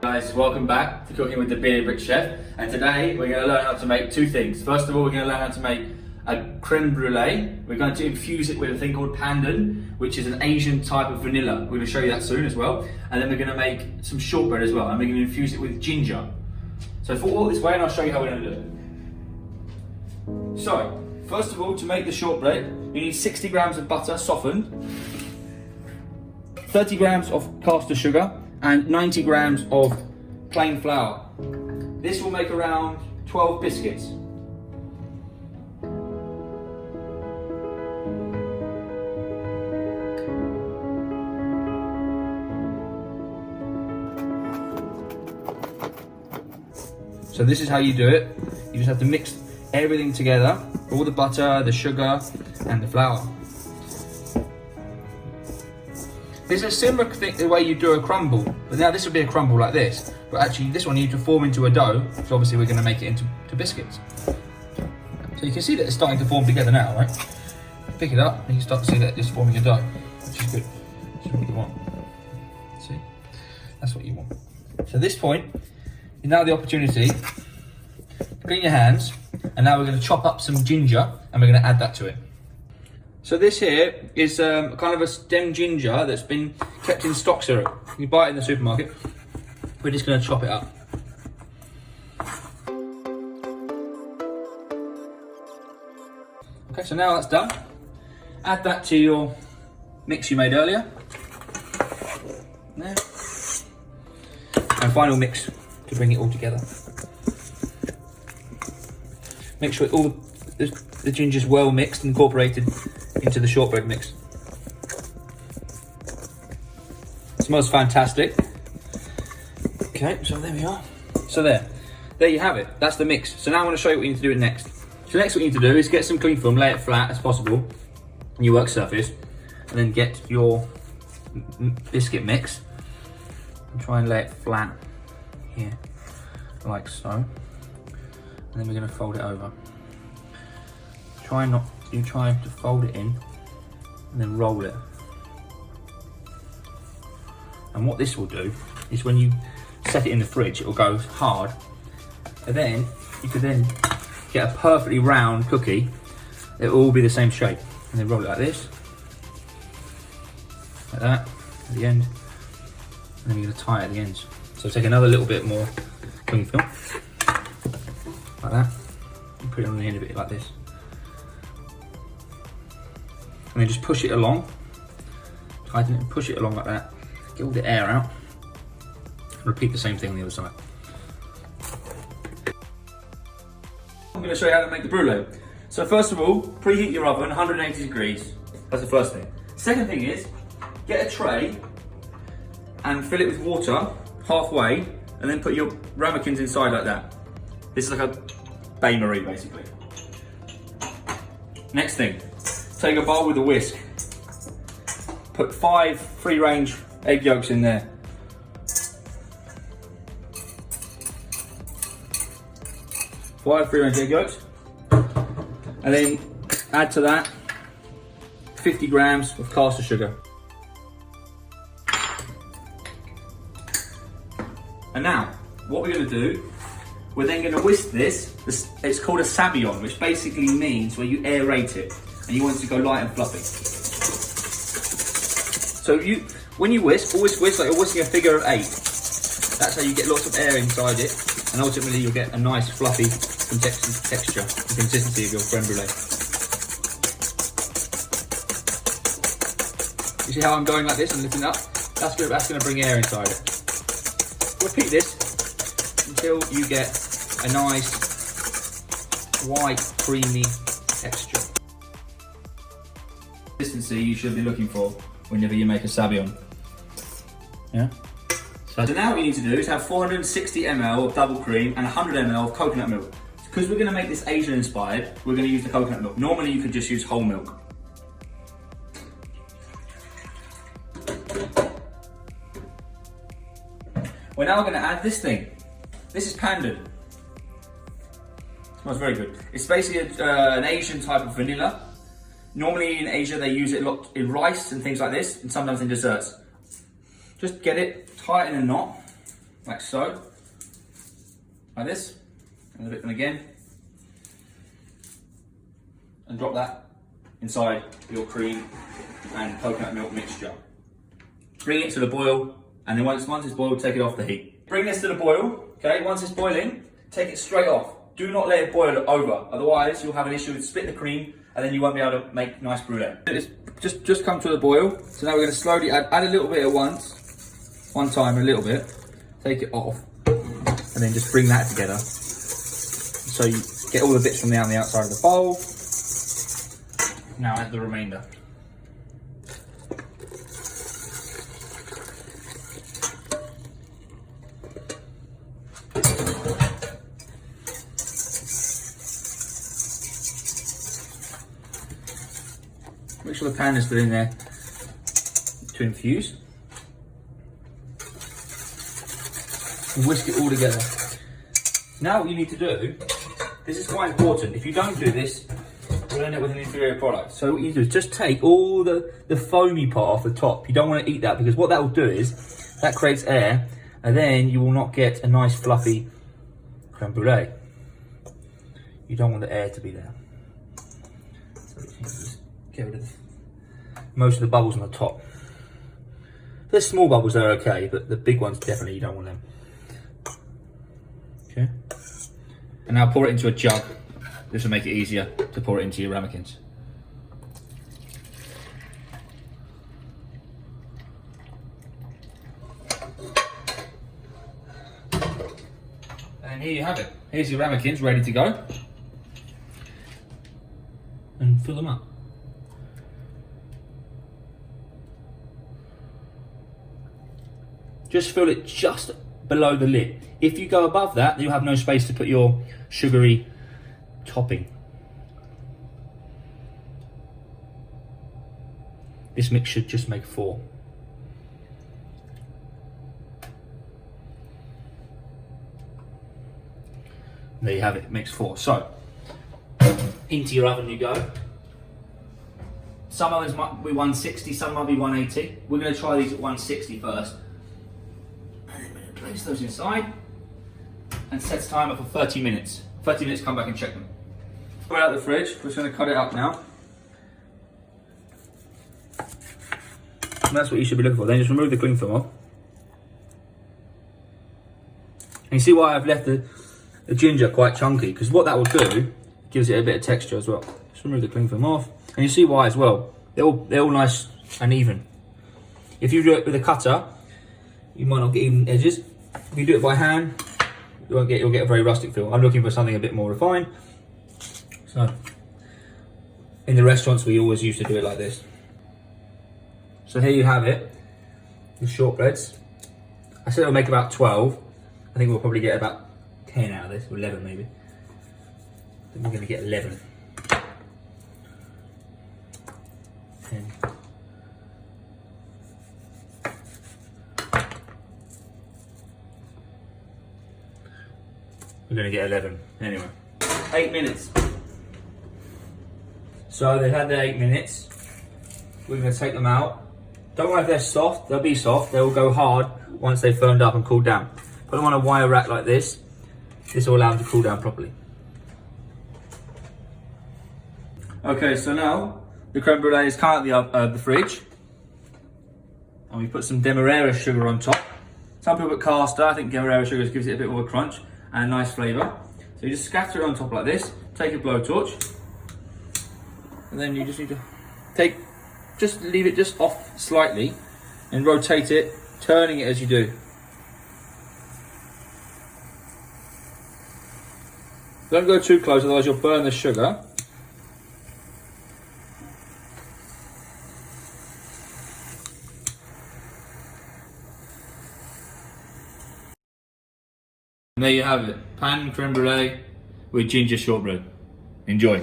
Guys, welcome back to Cooking with the Bearded Brit Chef, and today we're going to learn how to make two things. First of all, we're going to learn how to make a crème brûlée. We're going to infuse it with a thing called Pandan, which is an Asian type of vanilla. We're going to show you that soon as well. And then we're going to make some shortbread as well, and we're going to infuse it with ginger. So for all this way, and I'll show you how we're going to do it. So, first of all, to make the shortbread, you need 60 grams of butter softened, 30 grams of caster sugar, and 90 grams of plain flour. This will make around 12 biscuits. So this is how you do it. You just have to mix everything together, all the butter, the sugar, and the flour. There's a similar thing the way you do a crumble, but now this would be a crumble like this. But actually this one you need to form into a dough, so obviously we're going to make it into biscuits. So you can see that it's starting to form together now, right? Pick it up and you start to see that it's forming a dough, which is good. Which is what you want. See? That's what you want. So at this point, you now have the opportunity to clean your hands, and now we're going to chop up some ginger and we're going to add that to it. So this here is kind of a stem ginger that's been kept in stock syrup. You buy it in the supermarket. We're just going to chop it up. Okay, so now that's done. Add that to your mix you made earlier. There. And final mix to bring it all together. Make sure all the ginger's well mixed and incorporated into the shortbread mix. It smells fantastic. Okay, so there we are. So there you have it. That's the mix. So now I want to show you what you need to do next. So next what you need to do is get some cling film, lay it flat as possible on your work surface, and then get your biscuit mix and try and lay it flat here, like so. And then we're going to fold it over. You try to fold it in and then roll it. And what this will do is when you set it in the fridge, it will go hard. And then you could then get a perfectly round cookie. It will all be the same shape. And then roll it like this, like that, at the end. And then you're going to tie it at the ends. So take another little bit more cling film, like that, and put it on the end of it like this. And then just push it along, tighten it and push it along like that. Get all the air out. Repeat the same thing on the other side. I'm going to show you how to make the brulee. So first of all, preheat your oven 180 degrees. That's the first thing. Second thing is, get a tray and fill it with water halfway, and then put your ramekins inside like that. This is like a bain-marie basically. Next thing, take a bowl with a whisk. Put 5 free-range egg yolks in there. Five free-range egg yolks. And then add to that 50 grams of caster sugar. And now, what we're going to do, we're then going to whisk this. It's called a sabayon, which basically means where you aerate it. And you want it to go light and fluffy. So when you whisk, always whisk like you're whisking a figure of 8. That's how you get lots of air inside it, and ultimately you'll get a nice fluffy texture and consistency of your crème brûlée. You see how I'm going like this and lifting up? That's going to bring air inside it. Repeat this until you get a nice white creamy texture. Consistency you should be looking for whenever you make a sabayon. Yeah. So now what you need to do is have 460 ml of double cream and 100 ml of coconut milk. Because we're going to make this Asian inspired, we're going to use the coconut milk. Normally you could just use whole milk. We're now going to add this thing. This is Pandan. Smells very good. It's basically an Asian type of vanilla. Normally in Asia they use it a lot in rice and things like this, and sometimes in desserts. Just get it, tie it in a knot, like so, like this, and again, and drop that inside your cream and coconut milk mixture. Bring it to the boil, and then once it's boiled, take it off the heat. Bring this to the boil, okay? Once it's boiling, take it straight off. Do not let it boil over, otherwise you'll have an issue with split the cream, and then you won't be able to make nice brulee. It's just come to the boil, so now we're going to slowly add a little bit at once, one time a little bit, take it off, and then just bring that together. So you get all the bits from the outside of the bowl. Now add the remainder. Make sure the pan is still in there to infuse. And whisk it all together. Now what you need to do, this is quite important. If you don't do this, you'll end up with an inferior product. So what you do is just take all the foamy part off the top. You don't want to eat that, because what that will do is that creates air, and then you will not get a nice fluffy crème brûlée. You don't want the air to be there. So you just get rid of most of the bubbles on the top. There's small bubbles, they're okay, but the big ones definitely you don't want them. Okay. And now pour it into a jug. This will make it easier to pour it into your ramekins. And here you have it. Here's your ramekins ready to go. And fill them up. Just fill it just below the lid. If you go above that, you'll have no space to put your sugary topping. This mix should just make 4. There you have it, makes 4. So, into your oven you go. Some ovens might be 160, some might be 180. We're going to try these at 160 first. And then we're going to place those inside and set timer for 30 minutes. 30 minutes, come back and check them. Put it out of the fridge, we're just going to cut it up now. And that's what you should be looking for. Then just remove the cling film off. And you see why I've left the ginger quite chunky, because what that will do, gives it a bit of texture as well. Just remove the cling film off. And you see why as well. They're all nice and even. If you do it with a cutter, you might not get even edges. If you do it by hand, you'll get a very rustic feel. I'm looking for something a bit more refined. So, in the restaurants we always used to do it like this. So here you have it, the shortbreads. I said it'll make about 12. I think we'll probably get about 10 out of this, or 11 maybe. I think we're going to get 11. 10. We're going to get 11. Anyway, 8 minutes. So they've had their 8 minutes. We're going to take them out. Don't worry if they're soft, they'll be soft. They will go hard once they've firmed up and cooled down. Put them on a wire rack like this. This will allow them to cool down properly. Okay, so now the crème brûlée is come out of the fridge. And we put some demerara sugar on top. Some people put caster. I think demerara sugar gives it a bit more of a crunch and a nice flavour. So you just scatter it on top like this. Take a blowtorch. And then you just need to just leave it just off slightly and rotate it, turning it as you do. Don't go too close, otherwise you'll burn the sugar. And there you have it, pan crème brûlée with ginger shortbread. Enjoy.